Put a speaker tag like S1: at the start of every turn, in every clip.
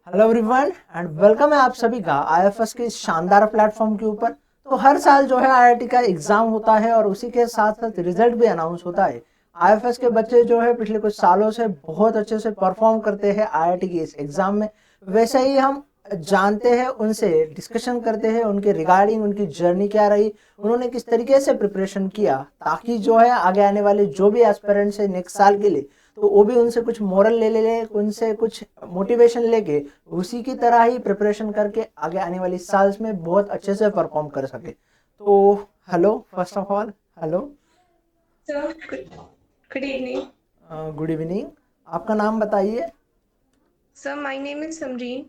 S1: Hello everyone and welcome है आप सभी का आईएफएस के इस शानदार प्लेटफॉर्म के ऊपर। तो हर साल जो है आईआईटी का एग्जाम होता है और उसी के साथ साथ रिजल्ट भी अनाउंस होता है। आईएफएस के बच्चे जो है पिछले कुछ सालों से बहुत अच्छे से परफॉर्म करते हैं आईआईटी के इस एग्जाम में। वैसे ही हम जानते हैं, उनसे डिस्कशन करते हैं उनके रिगार्डिंग उनकी जर्नी क्या रही, उन्होंने किस तरीके से प्रिपरेशन किया, ताकि जो है आगे आने वाले जो भी एस्पिरेंट्स है नेक्स्ट साल के लिए, तो वो भी उनसे कुछ मोरल ले उनसे कुछ मोटिवेशन लेके उसी की तरह ही प्रिपरेशन करके आगे आने वाली साल्स में बहुत अच्छे से परफॉर्म कर सके। तो hello, first of all hello.
S2: So, good evening.
S1: Good evening. आपका नाम बताइए।
S2: So, my name is Samreen.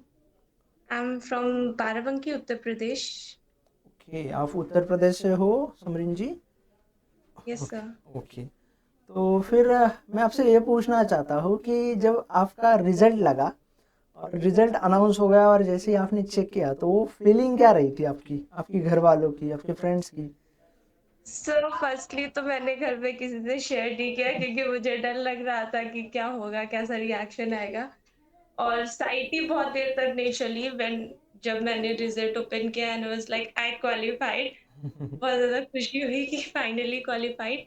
S2: I'm from Barabanki, Uttar Pradesh.
S1: Okay, आप उत्तर प्रदेश से हो समरीन जी।
S2: Yes,
S1: okay
S2: sir.
S1: ओके। तो फिर मैं आपसे ये पूछना चाहता हूँ कि जब आपका रिजल्ट लगा और रिजल्ट अनाउंस हो गया और जैसे ही आपने चेक किया, तो वो फीलिंग क्या रही थी आपकी, आपके घर वालों की, आपके फ्रेंड्स की?
S2: So, फर्स्टली तो मैंने घर पे किसी से शेयर नहीं किया क्योंकि मुझे डर लग रहा था कि क्या होगा, कैसा रिएक्शन आएगा। और साइट ही बहुत देर तक नहीं चली व्हेन जब मैंने रिजल्ट ओपन किया and was like I qualified. बहुत ज़्यादा खुशी हुई कि फाइनली क्वालिफाइड।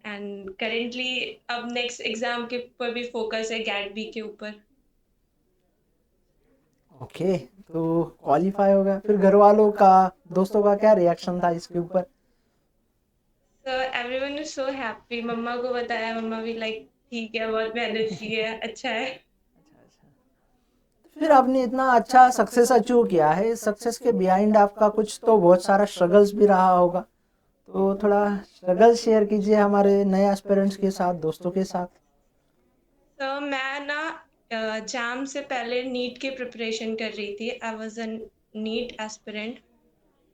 S2: एंड करेंटली अब नेक्स्ट एग्ज़ाम के ऊपर भी फोकस है, गैट बी के ऊपर।
S1: ओके, तो क्वालिफाई हो गया, फिर घर वालों का, दोस्तों का क्या रिएक्शन था इसके ऊपर?
S2: So everyone is so happy। मम्मा को बताया, मम्मा भी लाइक ठीक है, बहुत मेहनत की है, अच्छा है।
S1: फिर आपने इतना अच्छा सक्सेस अचीव किया है, सक्सेस के बिहाइंड आपका कुछ तो बहुत सारा स्ट्रगल्स भी रहा होगा। तो थोड़ा स्ट्रगल शेयर कीजिए हमारे नए एस्पिरेंट्स के साथ, दोस्तों के साथ।
S2: तो मैं ना एग्जाम से पहले नीट की प्रिपरेशन कर रही थी। I was an NEET aspirant.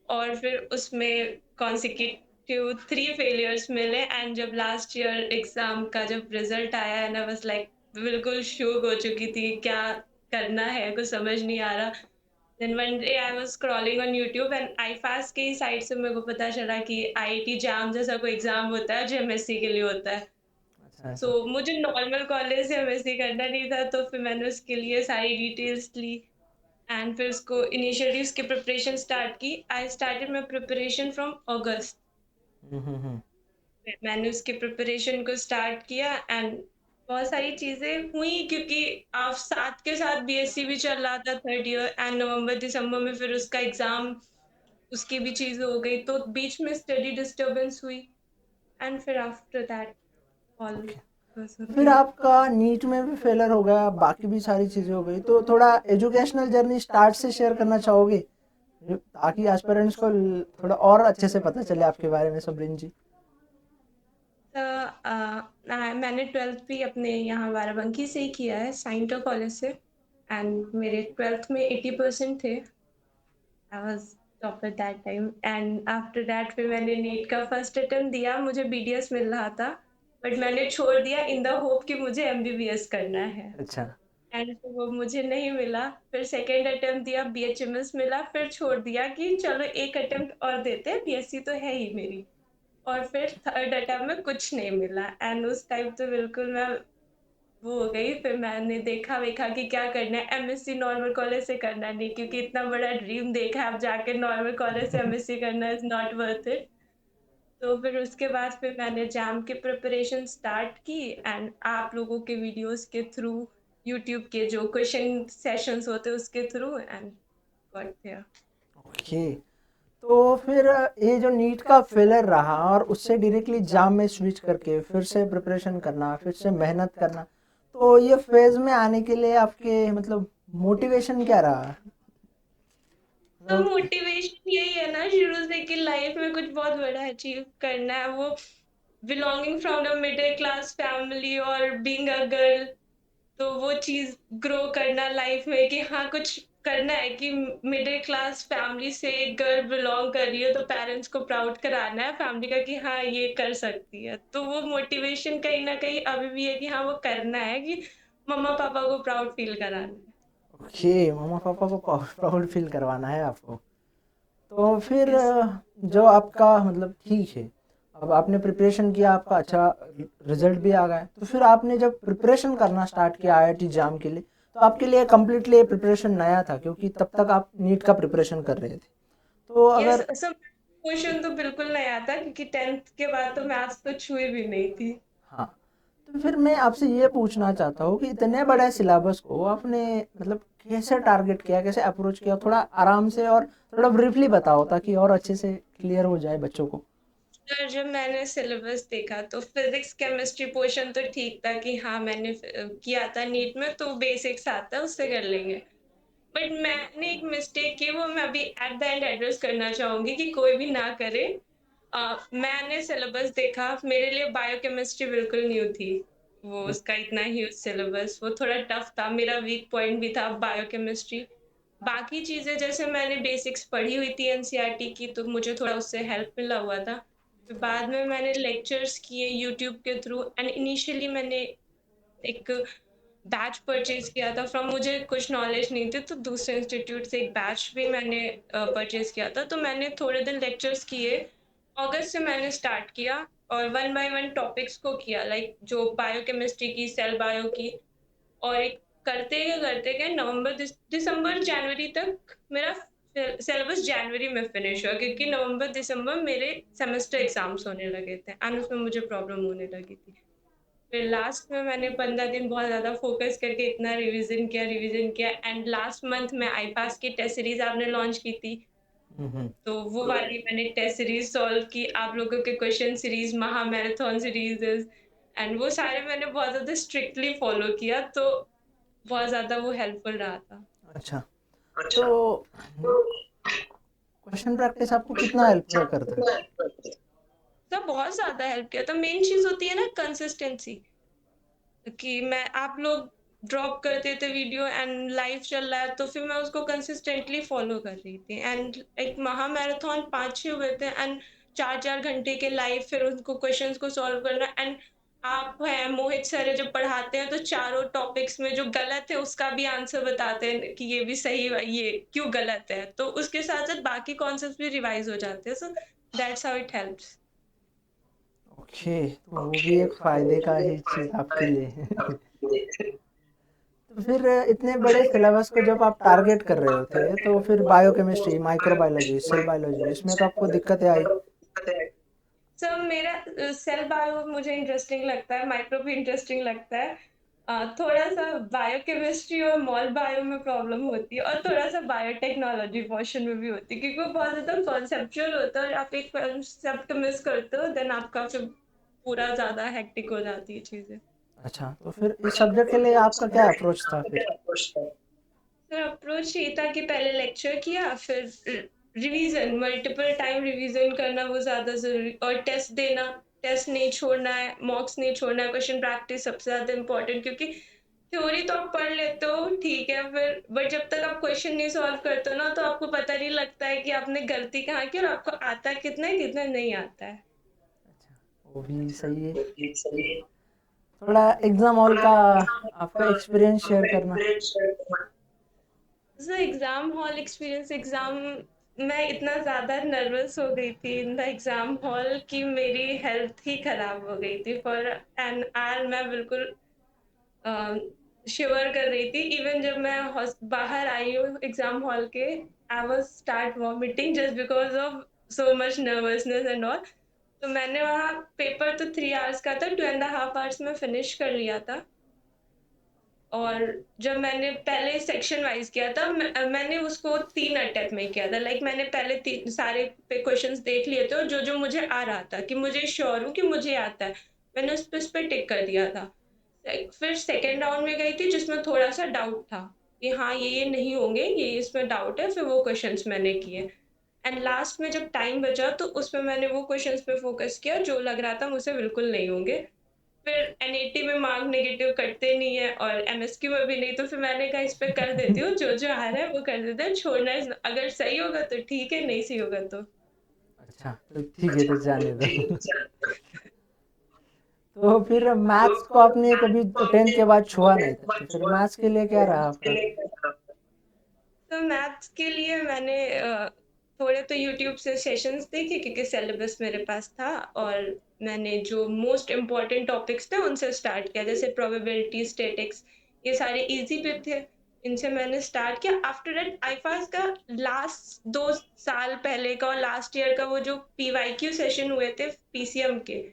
S2: और फिर उसमें कॉन्सिक्यूटिव 3 फेलियर्स मिले एंड जब लास्ट ईयर एग्जाम का जब रिजल्ट आया एंड आई वाज लाइक बिल्कुल शूक हो चुकी थी, क्या करना है कुछ समझ नहीं आ रहा। Then one day I was scrolling on YouTube and IFAS की साइट से मेरे को पता चला कि आईआईटी जैम जैसा कोई एग्जाम होता है जो एमएससी के लिए होता है।
S1: अच्छा
S2: सो
S1: ऐसा।
S2: मुझे नॉर्मल कॉलेज से एमएससी करना नहीं था, तो फिर मैंने उसके लिए सारी डिटेल्स ली एंड फिर उसको इनिशियली उसकी प्रिपरेशन स्टार्ट की। I started my preparation from August.
S1: Hmm.
S2: मैंने उसके प्रिपरेशन को स्टार्ट किया एंड बहुत सारी चीजें हुई क्योंकि आप साथ के साथ बीएससी भी चल रहा था थर्ड ईयर एंड नवंबर दिसंबर में फिर उसका एग्जाम, उसकी भी चीजें हो गई तो बीच में स्टडी डिस्टरबेंस हुई एंड फिर after that all
S1: okay,
S2: was
S1: फिर
S2: ओके।
S1: आपका नीट में भी फेलर हो गया, बाकी भी सारी चीज़ें हो गई, तो थोड़ा एजुकेशनल जर्नी स्टार्ट से शेयर करना चाहोगे, ताकि एस्पिरेंट्स को थोड़ा और अच्छे से पता चले आपके बारे में, सबरिन जी?
S2: मैंने ट्वेल्थ भी अपने यहाँ बाराबंकी से ही किया है, साइंटर कॉलेज से। एंड मेरे ट्वेल्थ में 80% थे। I was top at that time and after that फिर मैंने नीट का फर्स्ट अटेम्प्ट दिया, मुझे बीडीएस मिल रहा था बट मैंने छोड़ दिया इन द होप कि मुझे एमबीबीएस करना है।
S1: अच्छा।
S2: एंड फिर वो मुझे नहीं मिला। फिर सेकेंड अटेम्प्ट दिया, बीएचएमएस मिला, फिर छोड़ दिया कि चलो एक अटेम्प्ट और देते हैं, बीएससी तो है ही मेरी। और फिर थर्ड अटेम्प्ट में कुछ नहीं मिला एंड उस टाइम तो बिल्कुल मैं वो हो गई। फिर मैंने देखा वेखा कि क्या करना है, एमएससी नॉर्मल कॉलेज से करना नहीं क्योंकि इतना बड़ा ड्रीम देखा है, अब जाके नॉर्मल कॉलेज से एमएससी करना इज नॉट वर्थ इट। तो फिर उसके बाद फिर मैंने जैम की प्रिपरेशन स्टार्ट की एंड आप लोगों के वीडियोस के थ्रू, यूट्यूब के जो क्वेश्चन सेशंस होते हैं उसके through and got there.
S1: Okay, तो फिर ये जो नीट का फेलर रहा और उससे डायरेक्टली जाम में स्विच करके फिर से प्रिपरेशन करना, फिर से मेहनत करना, तो ये फेज में आने के लिए आपके मतलब मोटिवेशन क्या रहा?
S2: तो
S1: मतलब
S2: मोटिवेशन यही है ना शुरू से कि लाइफ में कुछ बहुत बड़ा अचीव करना है। वो belonging from the middle class family और बीइंग अ गर्ल, तो वो चीज ग्रो करना लाइफ में कि हाँ कुछ करना है कि मिडिल क्लास फैमिली से एक गर्ल बिलोंग कर रही है तो पेरेंट्स को प्राउड कराना है फैमिली का कि हाँ ये कर सकती है। तो वो मोटिवेशन कहीं ना कहीं अभी भी है कि हाँ वो करना है कि मम्मा पापा को प्राउड फील कराना है।
S1: ओके, मम्मा पापा को प्राउड फील करवाना है आपको। तो फिर
S2: यस।
S1: जो आपका मतलब ठीक है, अब आपने प्रिपरेशन किया, आपका अच्छा रिजल्ट भी आ गया, तो फिर आपने जब प्रिपरेशन करना स्टार्ट किया आईआईटी जाम के लिए, तो आपके लिए कंप्लीटली प्रिपरेशन नया था क्योंकि तब तक आप नीट का प्रिपरेशन कर रहे थे। तो
S2: यस,
S1: अगर
S2: सब क्वेश्चन तो बिल्कुल नहीं आता क्योंकि 10th के बाद तो मैथ्स तो छुई भी नहीं थी।
S1: हाँ, तो फिर मैं आपसे ये पूछना चाहता हूँ कि इतने बड़े सिलेबस को आपने मतलब कैसे टारगेट किया, कैसे अप्रोच किया, थोड़ा आराम से और थोड़ा ब्रीफली बताओ ताकि और अच्छे से क्लियर हो जाए बच्चों को।
S2: सर जब मैंने सिलेबस देखा तो फिजिक्स केमिस्ट्री पोर्शन तो ठीक था कि हाँ मैंने किया था नीट में, तो बेसिक्स आता है उससे कर लेंगे। बट मैंने एक मिस्टेक की, वो मैं अभी एट द एंड एड्रेस करना चाहूंगी कि कोई भी ना करे। मैंने सिलेबस देखा, मेरे लिए बायोकेमिस्ट्री बिल्कुल न्यू थी। वो उसका इतना ह्यूज सिलेबस, वो थोड़ा टफ था, मेरा वीक पॉइंट भी था बायोकेमिस्ट्री। बाकी चीजें जैसे मैंने बेसिक्स पढ़ी हुई थी एनसीईआरटी की, तो मुझे थोड़ा उससे हेल्प मिला हुआ था। फिर बाद में मैंने लेक्चर्स किए यूट्यूब के थ्रू, एंड इनिशियली मैंने एक बैच परचेज किया था फ्रॉम, मुझे कुछ नॉलेज नहीं थी तो दूसरे इंस्टीट्यूट से एक बैच भी मैंने परचेज किया था। तो मैंने थोड़े दिन लेक्चर्स किए, अगस्त से मैंने स्टार्ट किया और वन बाय वन टॉपिक्स को किया, लाइक जो बायोकेमिस्ट्री की, सेल बायो की। और एक करते गए नवंबर दिसंबर जनवरी तक मेरा सिलेबस जनवरी में फिनिश हुआ, क्योंकि नवंबर दिसंबर मेरे सेमेस्टर एग्जाम्स होने लगे थे एंड उसमें मुझे प्रॉब्लम होने लगी थी। फिर लास्ट में मैंने 15 दिन बहुत ज़्यादा फोकस करके इतना रिवीजन किया एंड लास्ट मंथ में आईपास की टेस्ट सीरीज आपने लॉन्च की थी,
S1: हम्म।
S2: तो वो वाली मैंने टेस्ट सीरीज सॉल्व की, आप लोगों के क्वेश्चन सीरीज, महा मैराथन सीरीज एंड वो सारे मैंने बहुत ज़्यादा स्ट्रिक्टली फॉलो किया, तो बहुत ज़्यादा वो हेल्पफुल रहा था।
S1: अच्छा, तो क्वेश्चन प्रैक्टिस आपको कितना हेल्प करता है?
S2: तो बहुत ज़्यादा हेल्प किया था, मेन चीज़ होती है ना कंसिस्टेंसी, कि मैं आप लोग ड्रॉप करते थे वीडियो एंड लाइव चल रहा है तो फिर मैं उसको कंसिस्टेंटली फॉलो कर रही थी, एंड एक महा मैराथन 5-6 हुए थे एंड 4-4 घंटे के लाइव, फिर उनको क्वेश्चंस को सॉल्व करना। एंड आप हैं मोहित सर जब पढ़ाते हैं तो चारों टॉपिक्स में जो गलत है उसका भी आंसर बताते हैं कि ये भी सही है, ये क्यों गलत है, तो उसके साथ साथ बाकी कॉन्सेप्ट भी रिवाइज हो जाते हैं, so that's how it helps.
S1: Okay, तो वो भी एक फायदे का ही चीज आपके लिए। तो फिर इतने बड़े सिलेबस को जब आप टारगेट कर रहे होते तो फिर बायोकेमिस्ट्री, माइक्रोबायोलॉजी, सेल बायोलॉजी, इसमें तो आपको दिक्कतें आई।
S2: सर मेरा सेल बायो मुझे इंटरेस्टिंग लगता है, माइक्रो भी इंटरेस्टिंग लगता है। थोड़ा सा बायोकेमिस्ट्री और मॉल बायो में प्रॉब्लम होती है और थोड़ा सा बायोटेक्नोलॉजी पोर्शन में भी होती है, क्योंकि वो बहुत ज़्यादा कॉन्सेप्चुअल होता है और आप एक कॉन्सेप्ट मिस करते हो देन आपका फिर पूरा ज़्यादा हेक्टिक हो जाती है चीज़ें।
S1: अच्छा, तो फिर इस सब्जेक्ट के लिए आपका क्या अप्रोच था फिर?
S2: सर अप्रोच ये था कि पहले लेक्चर किया, फिर रिवीजन, मल्टीपल टाइम रिवीजन करना वो ज़्यादा ज़रूरी, और टेस्ट देना, टेस्ट नहीं छोड़ना है, मॉक्स नहीं छोड़ना है, क्वेश्चन प्रैक्टिस सबसे ज़्यादा इम्पोर्टेंट, क्योंकि थ्योरी तो आप पढ़ लेते हो ठीक है, फिर बट जब तक आप क्वेश्चन नहीं सॉल्व करते हो ना तो आपको पता नहीं लगता है कि आपने गलती कहाँ की और आपको आता कितना है कितना नहीं आता है।
S1: वो भी सही है। थोड़ा एग्जाम हॉल का आपका एक्सपीरियंस शेयर करना।
S2: Sir exam hall experience, exam मैं इतना ज़्यादा नर्वस हो गई थी इन द एग्जाम हॉल कि मेरी हेल्थ ही खराब हो गई थी फॉर एन आवर, मैं बिल्कुल शिवर कर रही थी। इवन जब मैं बाहर आई हूँ एग्जाम हॉल के, I was start vomiting just because of so much nervousness and all. तो मैंने वहाँ, पेपर तो 3 आवर्स का था, 2.5 आवर्स में फिनिश कर लिया था। और जब मैंने पहले सेक्शन वाइज किया था, मैंने उसको 3 अटेम्प्ट में किया था, लाइक मैंने पहले सारे क्वेश्चंस देख लिए थे और जो जो मुझे आ रहा था कि मुझे श्योर हूँ कि मुझे आता है, मैंने उस पर टिक कर दिया था। फिर सेकेंड राउंड में गई थी जिसमें थोड़ा सा डाउट था कि हाँ ये नहीं होंगे, ये इसमें डाउट है, फिर वो क्वेश्चंस मैंने किए। एंड लास्ट में जब टाइम बचा तो उसमें मैंने वो क्वेश्चंस पे फोकस किया जो लग रहा था मुझसे बिल्कुल नहीं होंगे। फिर एनईटी में मार्क नेगेटिव कटते नहीं है और एमएसक्यू में भी नहीं, तो फिर मैंने कहा इस पे कर देती हूँ, जो जो आ रहा है वो कर देते हैं, छोड़ना अगर सही होगा तो ठीक है, नहीं सही होगा तो।
S1: अच्छा, तो ठीक है, तो जाने दो। तो फिर मैथ्स को आपने कभी 10th के बाद छुआ नहीं था, तो फिर मैथ्स के लिए क्या रहा आपका?
S2: तो मैथ्स के लिए मैंने थोड़े तो यूट्यूब से सेशंस देखे क्योंकि सिलेबस मेरे पास था, और मैंने जो मोस्ट इम्पॉर्टेंट टॉपिक्स थे उनसे स्टार्ट किया, जैसे प्रोबेबिलिटी, स्टैटिक्स, ये सारे इजी पे थे, इनसे मैंने स्टार्ट किया। आफ्टर दैट आईफास का लास्ट 2 साल पहले का और लास्ट ईयर का वो जो पीवाईक्यू सेशन हुए थे पीसीएम के,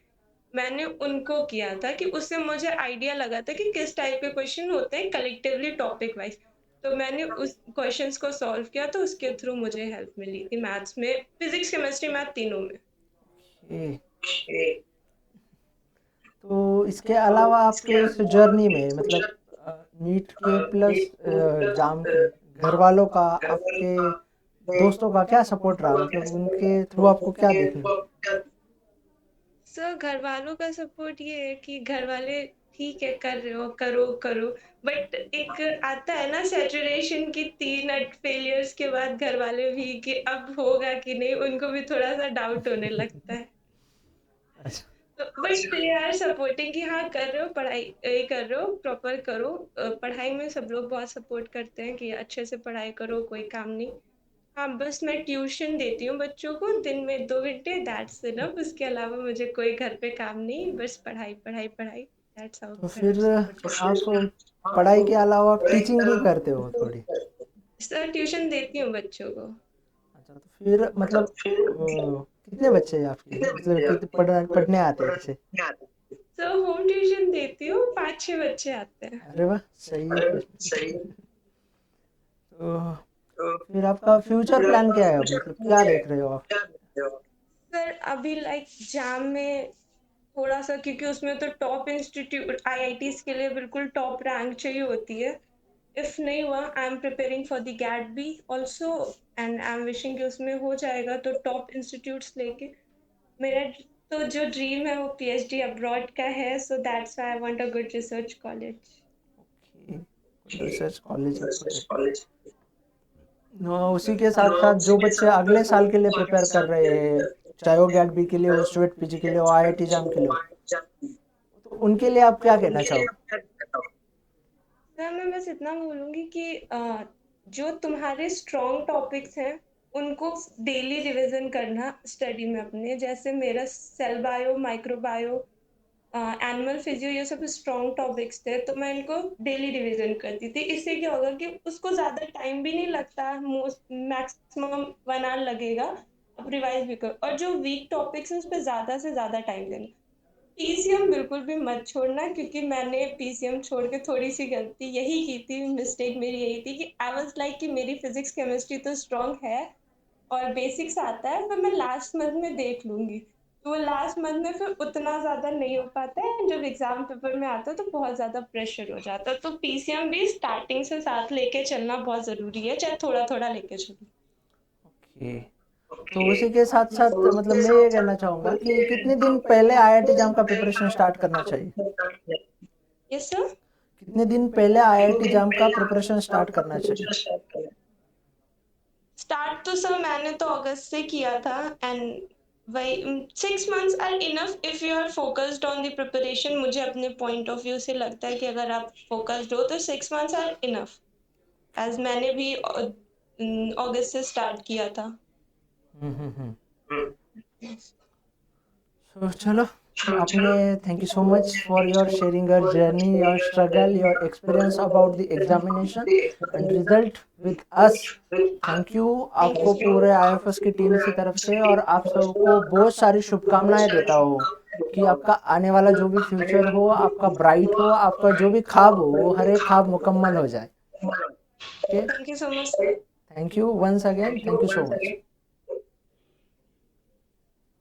S2: मैंने उनको किया था कि उससे मुझे आइडिया लगा था कि किस टाइप के क्वेश्चन होते हैं कलेक्टिवली टॉपिक वाइज। तो मैंने उस क्वेश्चंस को सॉल्व किया, तो उसके थ्रू मुझे हेल्प मिली थी मैथ्स में, फिजिक्स केमिस्ट्री मैथ तीनों में।
S1: ए, तो इसके अलावा आपके इस जर्नी में मतलब नीट के प्लस जाम के घर वालों का, आपके दोस्तों का क्या सपोर्ट रहा, मतलब उनके थ्रू आपको क्या देखने?
S2: सर घर वालों का सपोर्ट ये है कि घर वाले ठीक है कर रहे हो, करो करो, बट एक आता है ना सैचुरेशन की 3 फेलियर्स के बाद घर वाले भी कि अब होगा कि नहीं, उनको भी थोड़ा सा डाउट होने लगता है।
S1: अच्छा।
S2: तो बट दे आर सपोर्टिंग कि हाँ कर रहे हो पढ़ाई, ये कर रहे हो प्रॉपर करो। पढ़ाई में सब लोग बहुत सपोर्ट करते हैं कि अच्छे से पढ़ाई करो, कोई काम नहीं। हाँ बस मैं ट्यूशन देती हूँ बच्चों को दिन में 2 घंटे, दैट्स इनफ। उसके अलावा मुझे कोई घर पे काम नहीं, बस पढ़ाई पढ़ाई पढ़ाई, दैट्स हाउ
S1: तो
S2: घर
S1: फिर
S2: सपोर्ट
S1: आप
S2: करते
S1: पढ़ाई के अलावा टीचिंग भी करते हो थोड़ी?
S2: हैं। सर ट्यूशन देती हूँ बच्चों को।
S1: अच्छा, तो फिर मतलब कितने बच्चे हैं आपके, मतलब कितने पढ़ने आते हैं ऐसे?
S2: सर होम ट्यूशन देती हूँ, 5-6 बच्चे आते हैं।
S1: अरे वाह, सही है फिर। तो फिर आपका फ्यूचर प्लान क्या है, अब मतलब क्या देख रहे हो आप?
S2: सर अभी लाइक जाम में थोड़ा सा, क्योंकि उसमें तो टॉप इंस्टीट्यूट आईआईटीज के लिए बिल्कुल टॉप रैंक चाहिए होती है। इफ नहीं हुआ, I am preparing for the GAT B also, and I am wishing कि उसमें हो जाएगा तो टॉप इंस्टीट्यूट्स लेके। मेरा तो जो ड्रीम है वो पीएचडी अब्रॉड का है, so that's why I want a good research college.
S1: Research college आपको चाहिए। उसी के साथ साथ जो बच्चे अगले साल के लिए प्रिपेयर कर रहे हैं, चाहे वो गैट बी के लिए हो, स्टूडेंट पीजी के लिए हो, आईआईटी जाम के लिए हो, तो उनके लिए आप क्या कहना चाहोगे?
S2: सर मैं बस इतना बोलूँगी कि जो तुम्हारे स्ट्रॉन्ग टॉपिक्स हैं उनको डेली रिवीजन करना स्टडी में अपने। जैसे मेरा cell bio, micro bio, animal physio, ये सब स्ट्रॉन्ग टॉपिक्स थे, तो मैं इनको डेली रिवीजन करती थी। इससे क्या होगा कि उसको ज़्यादा टाइम भी नहीं लगता, मोस्ट मैक्सिमम 1 आवर लगेगा, आप रिवाइज भी करो। और जो वीक टॉपिक्स हैं उस पर ज़्यादा से ज़्यादा टाइम देना। पीसीएम बिल्कुल भी मत छोड़ना, क्योंकि मैंने पीसीएम छोड़ के थोड़ी सी गलती यही की थी, मिस्टेक मेरी यही थी कि आई वाज लाइक कि मेरी फिजिक्स केमिस्ट्री तो स्ट्रांग है और बेसिक्स आता है, पर मैं लास्ट मंथ में देख लूंगी। तो वो लास्ट मंथ में फिर उतना ज्यादा नहीं हो पाता है, जब एग्जाम पेपर में आता है तो बहुत ज्यादा प्रेशर हो जाता है। तो पीसीएम भी स्टार्टिंग से साथ लेके चलना बहुत जरूरी है, चाहे थोड़ा थोड़ा लेके चलो।
S1: ओके। तो उसी के साथ साथ मतलब मैं ये कहना चाहूँगा कि कितने दिन पहले आईआईटी जाम का प्रिपरेशन स्टार्ट करना चाहिए?
S2: Yes sir.
S1: कितने दिन पहले आईआईटी जाम का प्रिपरेशन स्टार्ट करना चाहिए?
S2: स्टार्ट तो सर मैंने तो अगस्त से किया था, एंड वही 6 months are enough if you are focused on the preparation. मुझे अपने पॉइंट ऑफ व्यू से लगता है कि अगर आप फोकस्ड हो तो 6 मंथ्स आर इनफ, एज मैंने भी अगस्त से स्टार्ट किया था।
S1: हम्म। So, चलो, आपने thank you so much for your sharing your journey, your struggle, your experience about the examination and result with us. Thank you
S2: thank
S1: आपको पूरे आईएफएस की टीम की तरफ से, और आप सबको बहुत सारी शुभकामनाएं देता हूँ कि आपका आने वाला जो भी फ्यूचर हो, आपका ब्राइट हो, आपका जो भी ख्वाब हो, वो हर एक ख्वाब मुकम्मल हो जाए। Okay,
S2: you so much sir.
S1: Thank you once again, thank you so much.